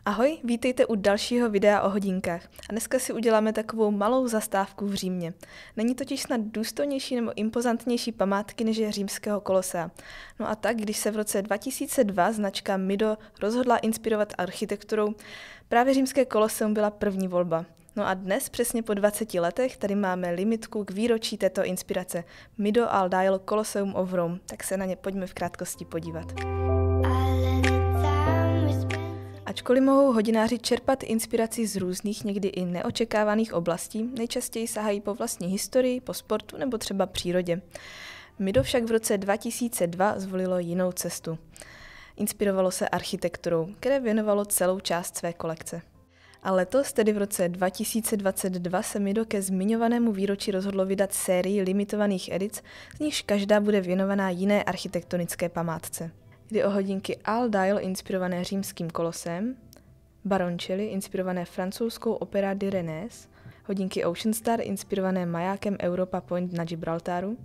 Ahoj, vítejte u dalšího videa o hodinkách. A dneska si uděláme takovou malou zastávku v Římě. Není totiž snad důstojnější nebo impozantnější památky než je římského kolosea. No a tak, když se v roce 2002 značka Mido rozhodla inspirovat architekturou, právě římské koloseum byla první volba. No a dnes, přesně po 20 letech, tady máme limitku k výročí této inspirace. Mido al Dial Colosseum of Rome. Tak se na ně pojďme v krátkosti podívat. Ačkoliv mohou hodináři čerpat inspiraci z různých, někdy i neočekávaných oblastí, nejčastěji sahají po vlastní historii, po sportu nebo třeba přírodě. Mido však v roce 2002 zvolilo jinou cestu. Inspirovalo se architekturou, které věnovalo celou část své kolekce. A letos, tedy v roce 2022, se Mido ke zmiňovanému výročí rozhodlo vydat sérii limitovaných edic, z nichž každá bude věnovaná jiné architektonické památce. Jde o hodinky Al Dial inspirované římským kolosem, Baroncelli inspirované francouzskou Opéra de Rennes, hodinky Ocean Star inspirované majákem Europa Point na Gibraltaru,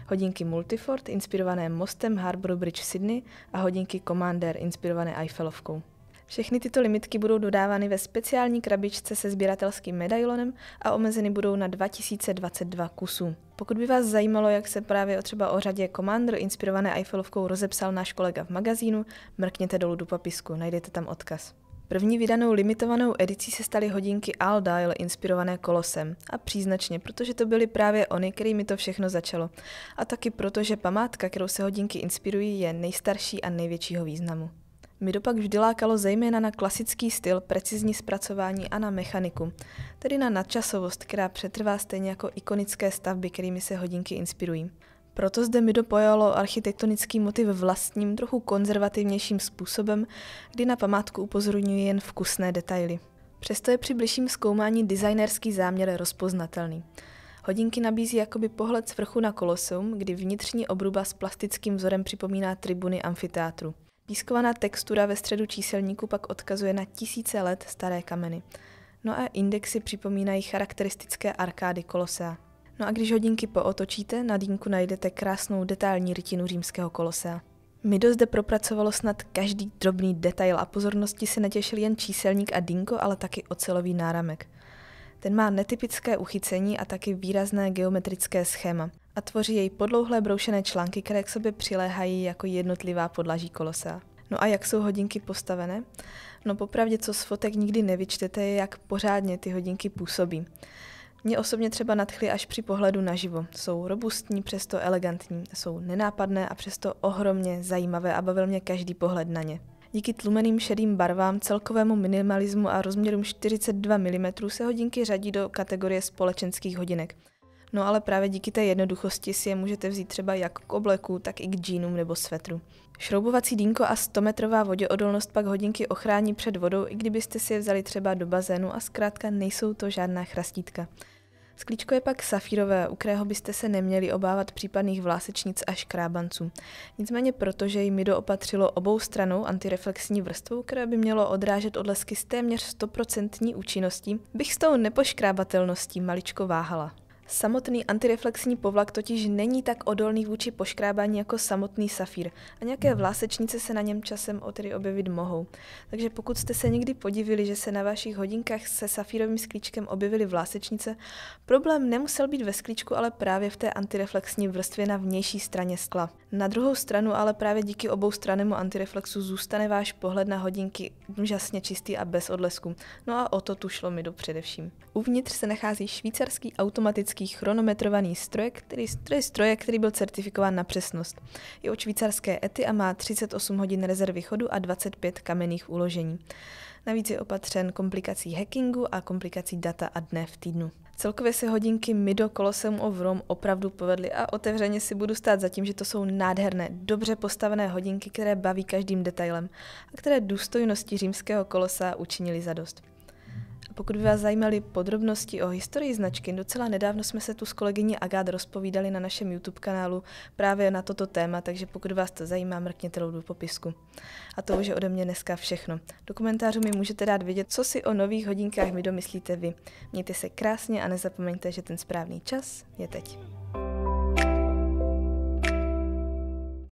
hodinky Multifort inspirované mostem Harbour Bridge v Sydney a hodinky Commander inspirované Eiffelovkou. Všechny tyto limitky budou dodávány ve speciální krabičce se sběratelským medailonem a omezeny budou na 2022 kusů. Pokud by vás zajímalo, jak se právě třeba o řadě Commander inspirované Eiffelovkou rozepsal náš kolega v magazínu, mrkněte dolů do popisku, najdete tam odkaz. První vydanou limitovanou edicí se staly hodinky Al Dial inspirované kolosem. A příznačně, protože to byly právě oni, kterými to všechno začalo. A taky proto, že památka, kterou se hodinky inspirují, je nejstarší a největšího významu. Mido pak vždy lákalo zejména na klasický styl, precizní zpracování a na mechaniku, tedy na nadčasovost, která přetrvá stejně jako ikonické stavby, kterými se hodinky inspirují. Proto zde Mido pojalo architektonický motiv vlastním, trochu konzervativnějším způsobem, kdy na památku upozorňuje jen vkusné detaily. Přesto je při bližším zkoumání designerský záměr rozpoznatelný. Hodinky nabízí jakoby pohled z vrchu na koloseum, kdy vnitřní obruba s plastickým vzorem připomíná tribuny amfiteátru. Pískovaná textura ve středu číselníku pak odkazuje na tisíce let staré kameny. No a indexy připomínají charakteristické arkády kolosea. No a když hodinky pootočíte, na dýnku najdete krásnou detailní rytinu římského kolosea. Mido zde propracovalo snad každý drobný detail a pozornosti se netěšil jen číselník a dýnko, ale taky ocelový náramek. Ten má netypické uchycení a taky výrazné geometrické schéma a tvoří jej podlouhlé broušené články, které k sobě přiléhají jako jednotlivá podlaží kolosea. No a jak jsou hodinky postavené? No popravdě, co z fotek nikdy nevyčtete, je, jak pořádně ty hodinky působí. Mě osobně třeba nadchly až při pohledu naživo. Jsou robustní, přesto elegantní, jsou nenápadné a přesto ohromně zajímavé a bavil mě každý pohled na ně. Díky tlumeným šedým barvám, celkovému minimalismu a rozměrům 42 mm se hodinky řadí do kategorie společenských hodinek. No ale právě díky té jednoduchosti si je můžete vzít třeba jak k obleku, tak i k džínům nebo svetru. Šroubovací dýnko a 100metrová voděodolnost pak hodinky ochrání před vodou, i kdybyste si je vzali třeba do bazénu a zkrátka nejsou to žádná chrastítka. Sklíčko je pak safírové, u kterého byste se neměli obávat případných vlásečnic a škrábanců. Nicméně protože jí Mido opatřilo oboustranou antireflexní vrstvou, která by mělo odrážet odlesky s téměř 100% účinností, bych s tou nepoškrábatelností maličko váhala. Samotný antireflexní povlak totiž není tak odolný vůči poškrábání jako samotný safír a nějaké vlásečnice se na něm časem tedy objevit mohou. Takže pokud jste se někdy podivili, že se na vašich hodinkách se safírovým sklíčkem objevily vlásečnice, problém nemusel být ve sklíčku, ale právě v té antireflexní vrstvě na vnější straně skla. Na druhou stranu ale právě díky oboustrannému antireflexu zůstane váš pohled na hodinky úžasně čistý a bez odlesku. No a o to tu šlo Mido především. Uvnitř se nachází švýcarský automatický chronometrovaný stroj, který byl certifikován na přesnost. Je od švýcarské ETI a má 38 hodin rezervy chodu a 25 kamenných uložení. Navíc je opatřen komplikací hackingu a komplikací data a dne v týdnu. Celkově se hodinky Mido Colosseum of Rome opravdu povedly a otevřeně si budu stát za tím, že to jsou nádherné, dobře postavené hodinky, které baví každým detailem a které důstojnosti římského kolosea učinili zadost. A pokud by vás zajímaly podrobnosti o historii značky, docela nedávno jsme se tu s kolegyní Agát rozpovídali na našem YouTube kanálu právě na toto téma, takže pokud vás to zajímá, mrkněte dolů do popisku. A to už je ode mě dneska všechno. Do komentářů mi můžete dát vědět, co si o nových hodinkách Mido myslíte vy. Mějte se krásně a nezapomeňte, že ten správný čas je teď.